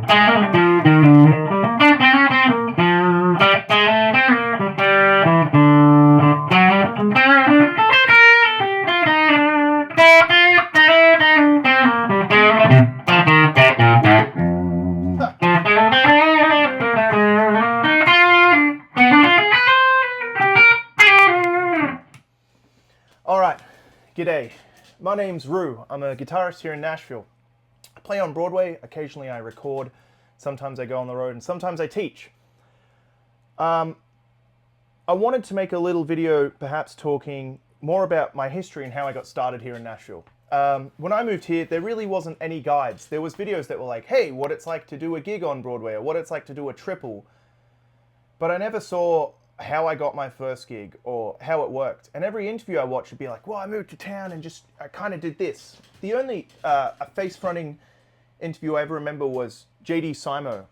All right, g'day. My name's Rue. I'm a guitarist here in Nashville. I play on Broadway. Occasionally I record. Sometimes I go on the road, and sometimes I teach. I wanted to make a little video, perhaps talking more about my history and how I got started here in Nashville. When I moved here, there really wasn't any guides. There was videos that were like, hey, what it's like to do a gig on Broadway, or what it's like to do a triple. But I never saw how I got my first gig or how it worked. And every interview I watched would be like, well, I moved to town and I kind of did this. The only face-fronting interview I ever remember was J.D. Simo.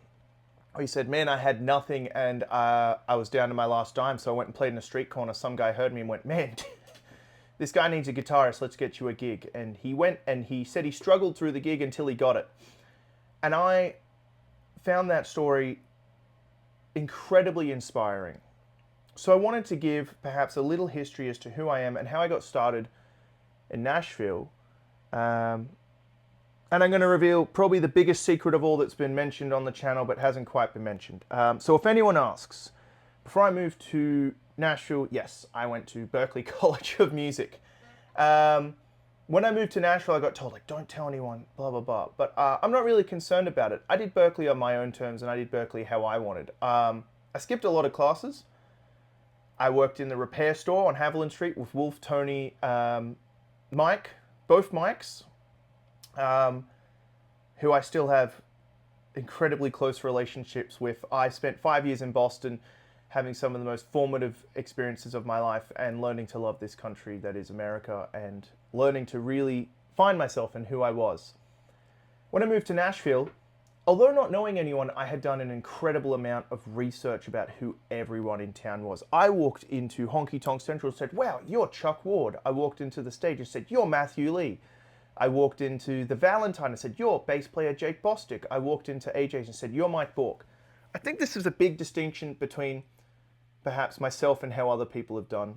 He said, man, I had nothing and I was down to my last dime, so I went and played in a street corner. Some guy heard me and went, man, this guy needs a guitarist, let's get you a gig. And he went and he said he struggled through the gig until he got it. And I found that story incredibly inspiring. So I wanted to give perhaps a little history as to who I am and how I got started in Nashville. And I'm going to reveal probably the biggest secret of all that's been mentioned on the channel but hasn't quite been mentioned. So if anyone asks, before I moved to Nashville, yes, I went to Berklee College of Music. When I moved to Nashville, I got told, like, don't tell anyone, blah, blah, blah. But I'm not really concerned about it. I did Berklee on my own terms, and I did Berklee how I wanted. I skipped a lot of classes. I worked in the repair store on Haviland Street with Wolf, Tony, Mike, both Mikes, who I still have incredibly close relationships with. I spent 5 years in Boston having some of the most formative experiences of my life and learning to love this country that is America and learning to really find myself in who I was. When I moved to Nashville, although not knowing anyone, I had done an incredible amount of research about who everyone in town was. I walked into Honky Tonk Central and said, wow, you're Chuck Ward. I walked into the stage and said, you're Matthew Lee. I walked into the Valentine and said, you're bass player Jake Bostic. I walked into AJ's and said, you're Mike Bork. I think this is a big distinction between perhaps myself and how other people have done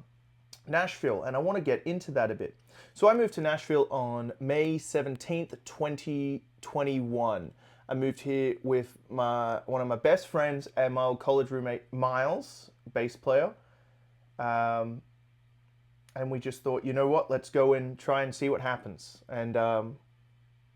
Nashville, and I want to get into that a bit. So I moved to Nashville on May 17th, 2021. I moved here with one of my best friends and my old college roommate, Miles, bass player. And we just thought, you know what, let's go and try and see what happens. And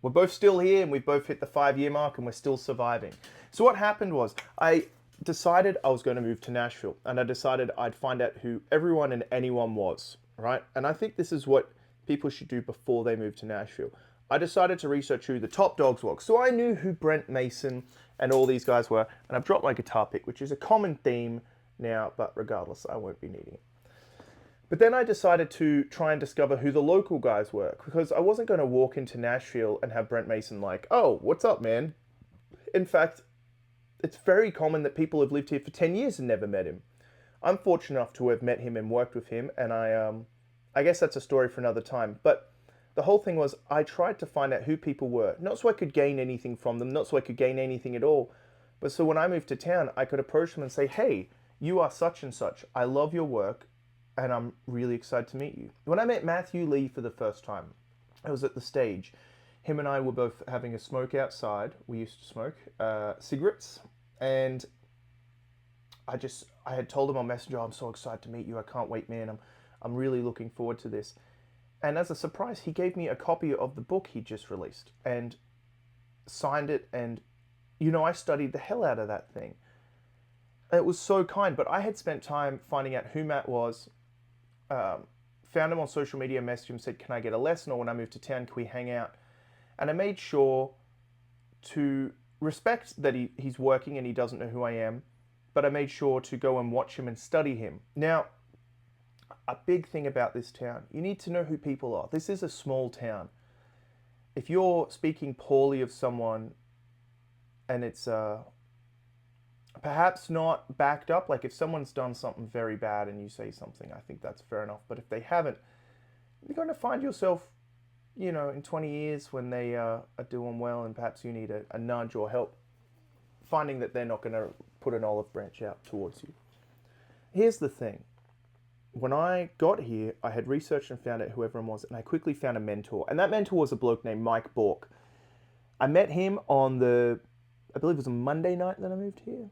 we're both still here, and we've both hit the 5-year mark, and we're still surviving. So what happened was, I decided I was going to move to Nashville, and I decided I'd find out who everyone and anyone was, right? And I think this is what people should do before they move to Nashville. I decided to research who the top dogs were. So I knew who Brent Mason and all these guys were, and I've dropped my guitar pick, which is a common theme now, but regardless, I won't be needing it. But then I decided to try and discover who the local guys were, because I wasn't going to walk into Nashville and have Brent Mason like, oh, what's up, man? In fact, it's very common that people have lived here for 10 years and never met him. I'm fortunate enough to have met him and worked with him, and I guess that's a story for another time. But the whole thing was, I tried to find out who people were, not so I could gain anything from them, not so I could gain anything at all, but so when I moved to town, I could approach them and say, hey, you are such and such. I love your work, and I'm really excited to meet you. When I met Matthew Lee for the first time, I was at the stage. Him and I were both having a smoke outside. We used to smoke cigarettes, and I had told him on Messenger, I'm so excited to meet you. I can't wait, man. I'm really looking forward to this. And as a surprise, he gave me a copy of the book he just released and signed it. And, you know, I studied the hell out of that thing. It was so kind, but I had spent time finding out who Matt was, found him on social media, messaged him, said, can I get a lesson? Or when I moved to town, can we hang out? And I made sure to respect that he's working and he doesn't know who I am, but I made sure to go and watch him and study him. Now, a big thing about this town, you need to know who people are. This is a small town. If you're speaking poorly of someone and it's perhaps not backed up, like if someone's done something very bad and you say something, I think that's fair enough. But if they haven't, you're going to find yourself, you know, in 20 years when they are doing well and perhaps you need a nudge or help. finding that they're not going to put an olive branch out towards you. Here's the thing. When I got here, I had researched and found out who everyone was, and I quickly found a mentor. And that mentor was a bloke named Mike Bork. I met him on I believe it was a Monday night that I moved here.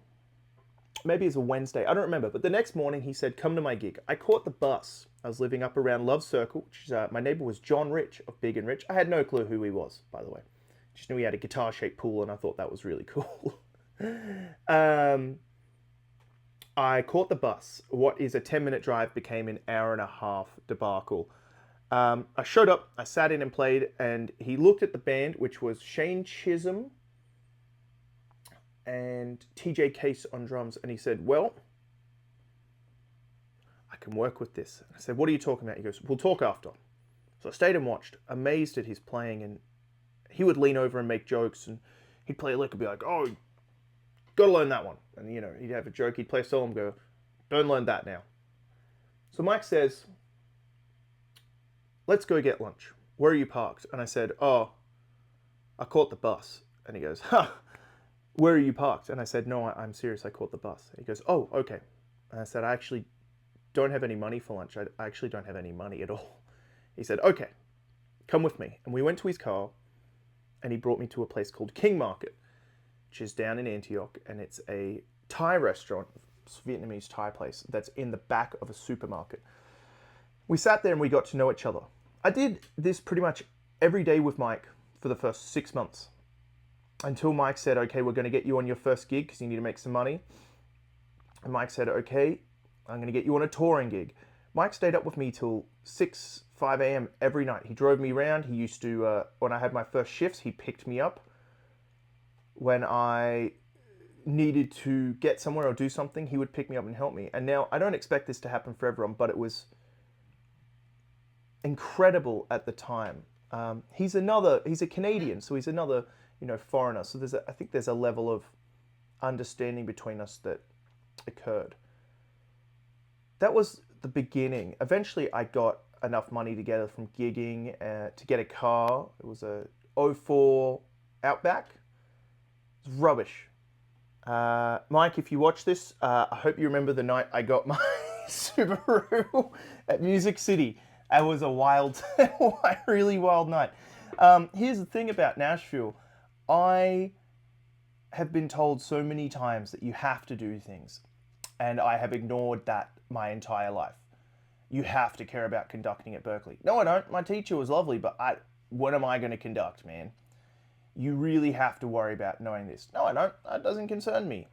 Maybe it was a Wednesday, I don't remember. But the next morning he said, come to my gig. I caught the bus. I was living up around Love Circle, which is, my neighbor was John Rich of Big and Rich. I had no clue who he was, by the way. Just knew he had a guitar-shaped pool, and I thought that was really cool. I caught the bus. What is a 10-minute drive became an hour and a half debacle. I showed up, I sat in and played, and he looked at the band, which was Shane Chisholm and TJ Case on drums, and he said, well, I can work with this. And I said, what are you talking about? He goes, we'll talk after. So I stayed and watched, amazed at his playing, and he would lean over and make jokes, and he'd play a lick and be like, oh, got to learn that one. And, he'd have a joke, he'd play a solo and go, don't learn that now. So Mike says, let's go get lunch. Where are you parked? And I said, oh, I caught the bus. And he goes, where are you parked? And I said, no, I'm serious, I caught the bus. And he goes, oh, okay. And I said, I actually don't have any money for lunch. I actually don't have any money at all. He said, okay, come with me. And we went to his car, and he brought me to a place called King Market, which is down in Antioch, and it's a Thai restaurant, Vietnamese Thai place, that's in the back of a supermarket. We sat there and we got to know each other. I did this pretty much every day with Mike for the first 6 months, until Mike said, okay, we're going to get you on your first gig because you need to make some money. And Mike said, okay, I'm going to get you on a touring gig. Mike stayed up with me till 5 a.m. every night. He drove me around. He used to, when I had my first shifts, he picked me up. When I needed to get somewhere or do something, he would pick me up and help me. And now, I don't expect this to happen for everyone, but it was incredible at the time. He's a Canadian, so he's another, foreigner. So I think there's a level of understanding between us that occurred. That was the beginning. Eventually, I got enough money together from gigging to get a car. It was a '04 Outback. It was rubbish. Mike, if you watch this, I hope you remember the night I got my Subaru at Music City. It was a really wild night. Here's the thing about Nashville. I have been told so many times that you have to do things, and I have ignored that my entire life. You have to care about conducting at Berkeley. No, I don't. My teacher was lovely, but what am I going to conduct, man? You really have to worry about knowing this. No, I don't. That doesn't concern me.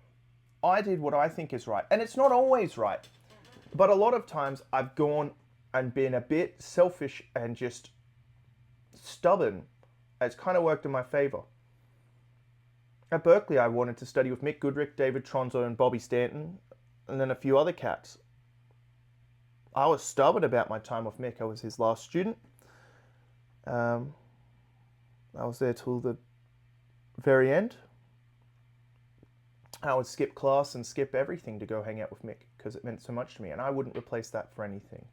I did what I think is right, and it's not always right. But a lot of times I've gone and been a bit selfish and just stubborn. It's kind of worked in my favor. At Berkeley, I wanted to study with Mick Goodrick, David Tronzo, and Bobby Stanton, and then a few other cats. I was stubborn about my time with Mick. I was his last student. I was there till the very end. I would skip class and skip everything to go hang out with Mick because it meant so much to me, and I wouldn't replace that for anything.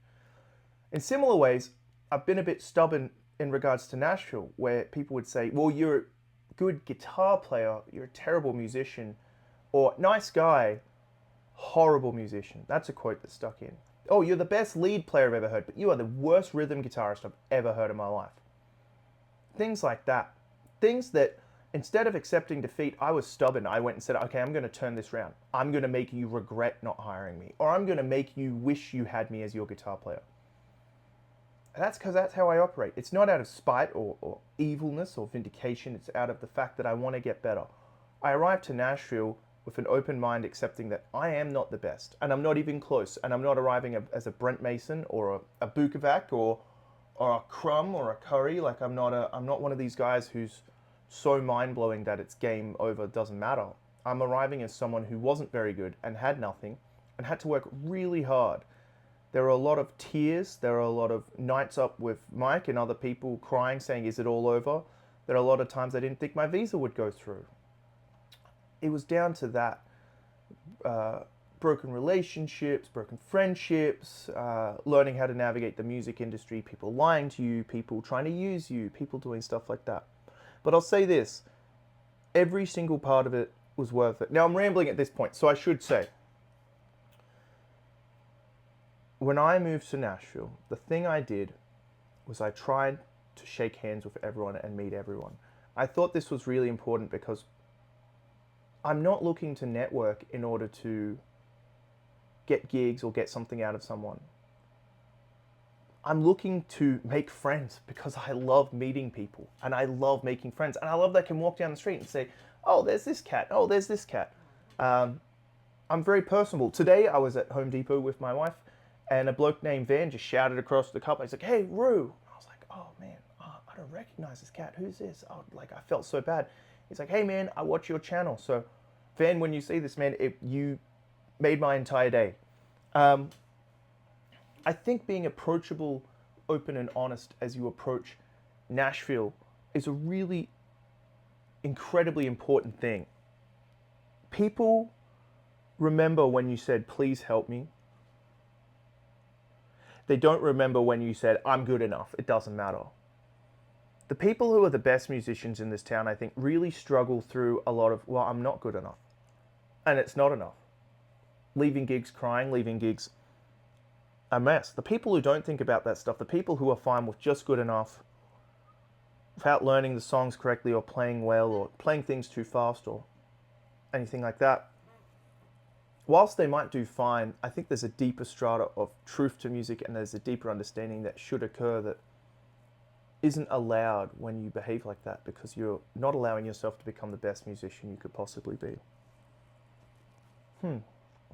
In similar ways, I've been a bit stubborn in regards to Nashville, where people would say, well, you're a good guitar player, you're a terrible musician, or nice guy, horrible musician. That's a quote that stuck in. Oh, you're the best lead player I've ever heard, but you are the worst rhythm guitarist I've ever heard in my life. Things like that. Things that, instead of accepting defeat, I was stubborn. I went and said, okay, I'm going to turn this round. I'm going to make you regret not hiring me. Or I'm going to make you wish you had me as your guitar player. And that's because that's how I operate. It's not out of spite or evilness or vindication. It's out of the fact that I want to get better. I arrived to Nashville with an open mind, accepting that I am not the best. And I'm not even close. And I'm not arriving as a Brent Mason or a Bukovac or a Crumb or a Curry. Like I'm not one of these guys who's so mind-blowing that it's game over, doesn't matter. I'm arriving as someone who wasn't very good and had nothing and had to work really hard. There are a lot of tears. There are a lot of nights up with Mike and other people crying, saying, is it all over? There are a lot of times I didn't think my visa would go through. It was down to that. Broken relationships, broken friendships, learning how to navigate the music industry, people lying to you, people trying to use you, people doing stuff like that. But I'll say this, every single part of it was worth it. Now I'm rambling at this point, so I should say, when I moved to Nashville, the thing I did was I tried to shake hands with everyone and meet everyone. I thought this was really important because I'm not looking to network in order to get gigs or get something out of someone. I'm looking to make friends because I love meeting people and I love making friends. And I love that I can walk down the street and say, oh, there's this cat. Oh, there's this cat. I'm very personable. Today I was at Home Depot with my wife and a bloke named Van just shouted across the couple. He's like, hey, Roo. I was like, oh, man, I don't recognize this cat. Who's this? Oh, like, I felt so bad. He's like, hey, man, I watch your channel. So, Van, when you see this, man, you made my entire day. I think being approachable, open, and honest as you approach Nashville is a really incredibly important thing. People remember when you said, please help me. They don't remember when you said, I'm good enough. It doesn't matter. The people who are the best musicians in this town, I think, really struggle through a lot of, well, I'm not good enough. And it's not enough. Leaving gigs crying, leaving gigs a mess. The people who don't think about that stuff, the people who are fine with just good enough, without learning the songs correctly or playing well or playing things too fast or anything like that, whilst they might do fine, I think there's a deeper strata of truth to music and there's a deeper understanding that should occur that isn't allowed when you behave like that because you're not allowing yourself to become the best musician you could possibly be.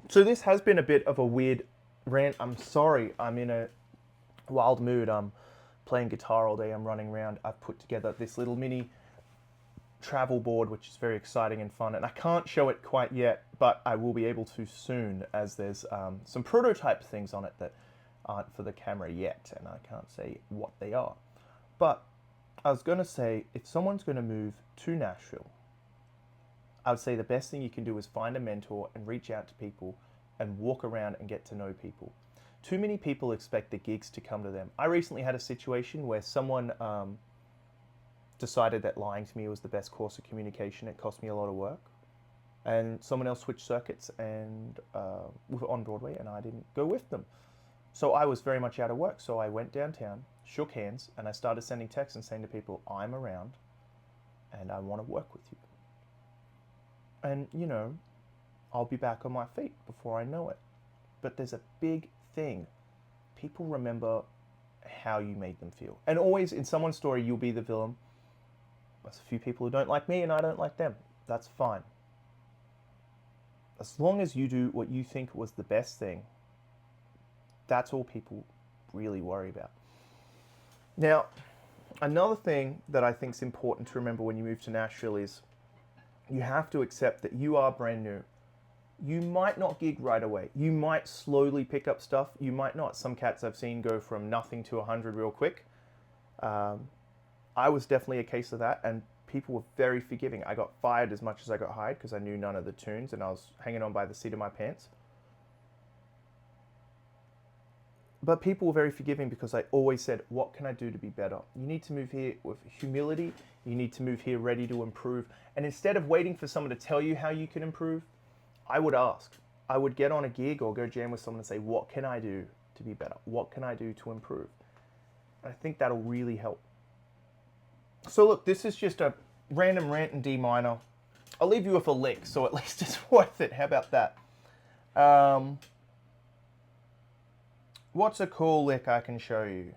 So this has been a bit of a weird rant. I'm sorry, I'm in a wild mood. I'm playing guitar all day, I'm running around. I've put together this little mini travel board, which is very exciting and fun, and I can't show it quite yet, but I will be able to soon, as there's some prototype things on it that aren't for the camera yet, and I can't say what they are. But I was going to say, if someone's going to move to Nashville, I would say the best thing you can do is find a mentor and reach out to people and walk around and get to know people. Too many people expect the gigs to come to them. I recently had a situation where someone decided that lying to me was the best course of communication. It cost me a lot of work. And someone else switched circuits and on Broadway, and I didn't go with them. So I was very much out of work. So I went downtown, shook hands, and I started sending texts and saying to people, I'm around and I want to work with you. And, you know, I'll be back on my feet before I know it. But there's a big thing. People remember how you made them feel. And always in someone's story, you'll be the villain. There's a few people who don't like me and I don't like them. That's fine. As long as you do what you think was the best thing, that's all people really worry about. Now, another thing that I think is important to remember when you move to Nashville is you have to accept that you are brand new. You might not gig right away. You might slowly pick up stuff. You might not. Some cats I've seen go from nothing to 100 real quick. I was definitely a case of that, and people were very forgiving. I got fired as much as I got hired because I knew none of the tunes and I was hanging on by the seat of my pants. But people were very forgiving because I always said, what can I do to be better? You need to move here with humility. You need to move here ready to improve. And instead of waiting for someone to tell you how you can improve, I would ask. I would get on a gig or go jam with someone and say, what can I do to be better? What can I do to improve? And I think that'll really help. So look, this is just a random rant in D minor. I'll leave you with a lick, so at least it's worth it. How about that? What's a cool lick I can show you?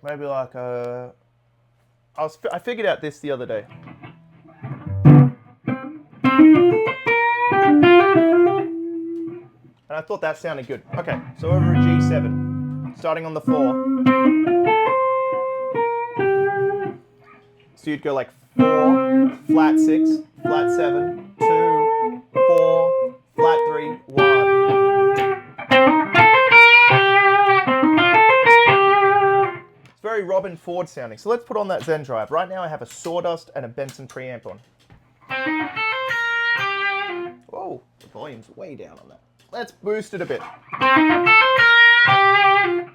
Maybe like a... I figured out this the other day. And I thought that sounded good. Okay, so over a G7, starting on the 4. So you'd go like 4, flat 6, flat 7, 2, 4, flat 3, 1. It's very Robin Ford sounding. So let's put on that Zen Drive. Right now I have a Sawdust and a Benson preamp on. Whoa, the volume's way down on that. Let's boost it a bit. I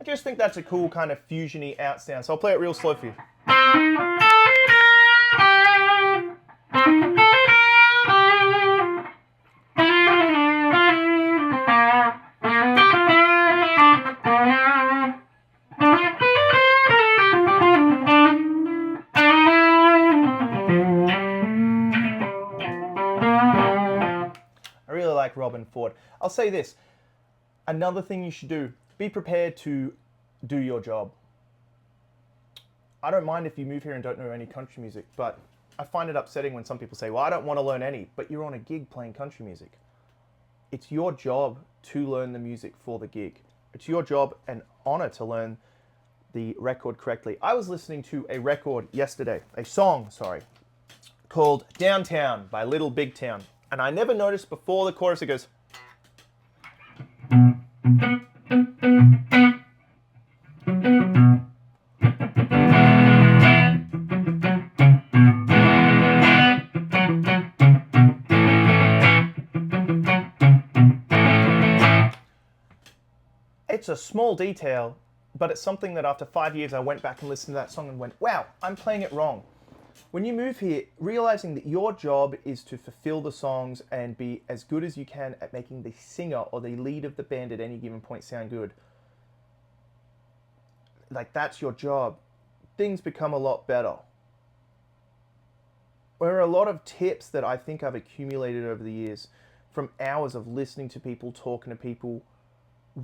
just think that's a cool kind of fusion-y out sound. So I'll play it real slow for you. like Robin Ford. I'll say this. Another thing you should do, be prepared to do your job. I don't mind if you move here and don't know any country music, but I find it upsetting when some people say, well, I don't want to learn any, but you're on a gig playing country music. It's your job to learn the music for the gig. It's your job and honor to learn the record correctly. I was listening to a song, called Downtown by Little Big Town. And I never noticed before the chorus, it goes, it's a small detail, but it's something that after 5 years I went back and listened to that song and went, wow, I'm playing it wrong. When you move here, realizing that your job is to fulfill the songs and be as good as you can at making the singer or the lead of the band at any given point sound good, like that's your job, things become a lot better. There are a lot of tips that I think I've accumulated over the years from hours of listening to people, talking to people,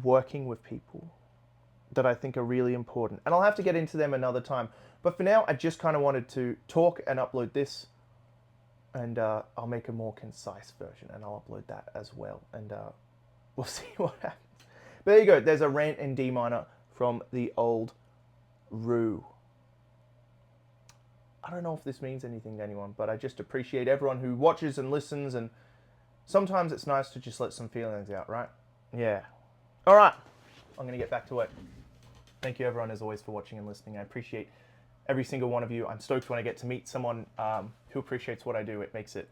working with people, that I think are really important. And I'll have to get into them another time. But for now, I just kind of wanted to talk and upload this. And I'll make a more concise version and I'll upload that as well. And we'll see what happens. But there you go. There's a rant in D minor from the old Rue. I don't know if this means anything to anyone, but I just appreciate everyone who watches and listens. And sometimes it's nice to just let some feelings out, right? Yeah. All right. I'm going to get back to it. Thank you, everyone, as always, for watching and listening. I appreciate every single one of you. I'm stoked when I get to meet someone who appreciates what I do. It makes it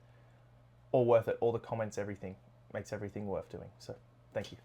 all worth it. All the comments, everything makes everything worth doing. So thank you.